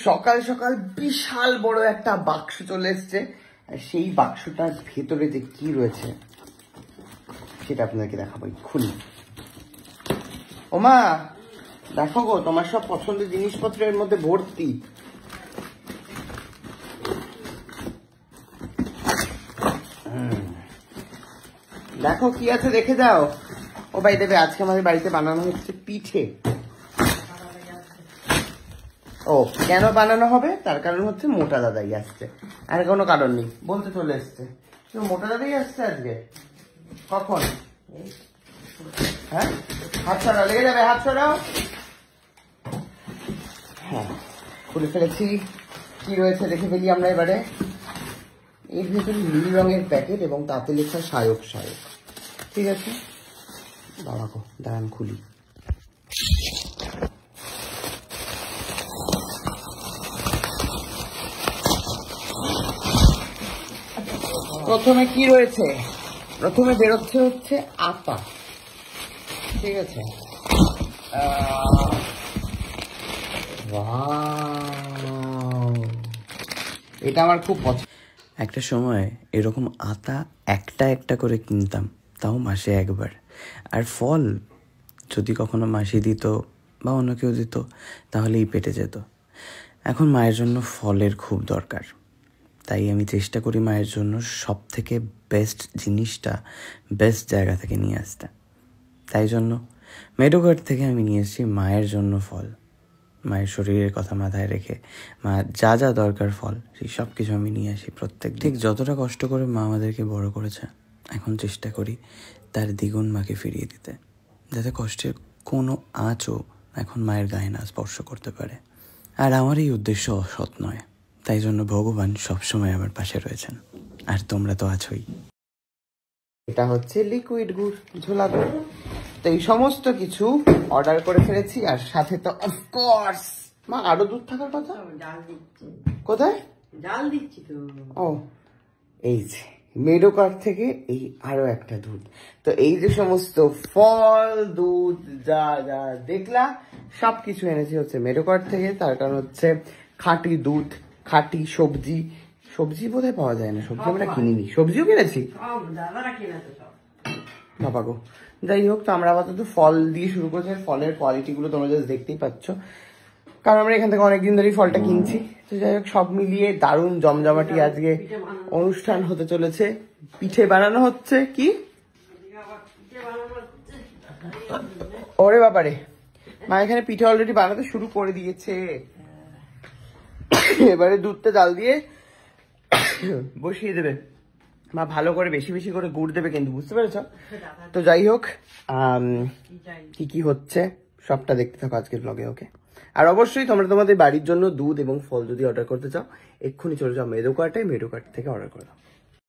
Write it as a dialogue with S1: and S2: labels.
S1: সকাল সকাল বিশাল বড় একটা বাক্স চলে এসছে, আর সেই বাক্সটার ভেতরে যে কি রয়েছে সেটা আপনাদেরকে দেখাবো। খুলি। ওমা দেখো গো, তোমার সব পছন্দের জিনিসপত্রের মধ্যে ভর্তি। দেখো কি আছে, দেখে যাও। ও ভাই দেবে, আজকে আমাদের বাড়িতে বানানো হচ্ছে পিঠে। ও কেন বানানো হবে তার কারণ হচ্ছে মোটা দাদাই আসছে, আর কোনো কারণ নেই, বলতে চলে এসছে। মোটা দাদাই আসছে আজকে। কখন? হ্যাঁ, হাত সরাও, লেগে যাবে, হাত সরাও। হ্যাঁ, খুলে ফেলেছি। কি রয়েছে দেখে ফেলি আমরা এবারে। এর ভিতরে নীল রঙের প্যাকেট এবং তাতে লেখা সায়ক সায়ক। ঠিক আছে বাবা গো, দাঁড়ান খুলি। প্রথমে কি রয়েছে? প্রথমে বেরোচ্ছে হচ্ছে আটা। ঠিক আছে, এটা আমার খুব পছন্দ।
S2: একটা সময় এরকম আটা একটা একটা করে কিনতাম, তাও মাসে একবার। আর ফল যদি কখনো মাসি দিত বা অন্য কেউ দিত তাহলেই পেটে যেত। এখন মায়ের জন্য ফলের খুব দরকার, তাই আমি চেষ্টা করি মায়ের জন্য সব থেকে বেস্ট জিনিসটা বেস্ট জায়গা থেকে নিয়ে আসতে। তাই জন্য মেডোঘাট থেকে আমি নিয়ে এসেছি মায়ের জন্য ফল। মায়ের শরীরের কথা মাথায় রেখে মা যা যা দরকার ফল, সেই সব কিছু আমি নিয়ে আসি প্রত্যেক। ঠিক যতটা কষ্ট করে মা আমাদেরকে বড় করেছে, এখন চেষ্টা করি তার দ্বিগুণ মাকে ফিরিয়ে দিতে, যাতে কষ্টের কোনো আঁচও এখন মায়ের গায়ে না স্পর্শ করতে পারে। আর আমার এই উদ্দেশ্য অসৎ নয়, তাই জন্য ভগবান সবসময় আমার পাশে রয়েছেন, আর তোমরা তো আছোই।
S1: এটা হচ্ছে লিকুইড গুড়, ঝোলা গুড়। তো এই সমস্ত কিছু অর্ডার করে ফেলেছি, আর সাথে তো অফকোর্স মা আরো দুধ থাকার কথা। কোথায়
S3: জাল দিচ্ছি তো?
S1: ও এই যে মেডোকার্ট থেকে এই আরো একটা দুধ। তো এই যে সমস্ত ফল, দুধ যা যা দেখলা সবকিছু এনেছি হচ্ছে মেডোকার্ট থেকে। তার কারণ হচ্ছে খাঁটি দুধ, খাঁটি সবজি। সবজি বোধহয় পাওয়া যায় না, সবজি আমরা কিনিনি। সবজিও কিনেছি বাবা গো। যাই হোক, তো আমরা আপাতত ফল দিয়ে শুরু করছি। ফলের কোয়ালিটি গুলো তোমরা জাস্ট দেখতেই পাচ্ছ, কারণ আমরা এখান থেকে অনেকদিন ধরেই ফলটা কিনছি। তো যাই হোক, সব মিলিয়ে দারুণ জমজমাটি আজকে অনুষ্ঠান হতে চলেছে। পিঠে বানানো হচ্ছে। কি ওরে বাবারে, মা এখানে পিঠে অলরেডি বানাতে শুরু করে দিয়েছে। এবারে দুধটা জাল দিয়ে বসিয়ে দেবে মা, ভালো করে বেশি বেশি করে গুড় দেবে কিন্তু, বুঝতে পেরেছ? তো যাই হোক, কি কি হচ্ছে সবটা দেখতে থাকো আজকের ব্লগে। ওকে, আর অবশ্যই তোমরা তোমাদের বাড়ির জন্য দুধ এবং ফল যদি অর্ডার করতে চাও, এক্ষুনি চলে যাও মেডোকার্টে, মেডোকার্ট থেকে অর্ডার করে দাও।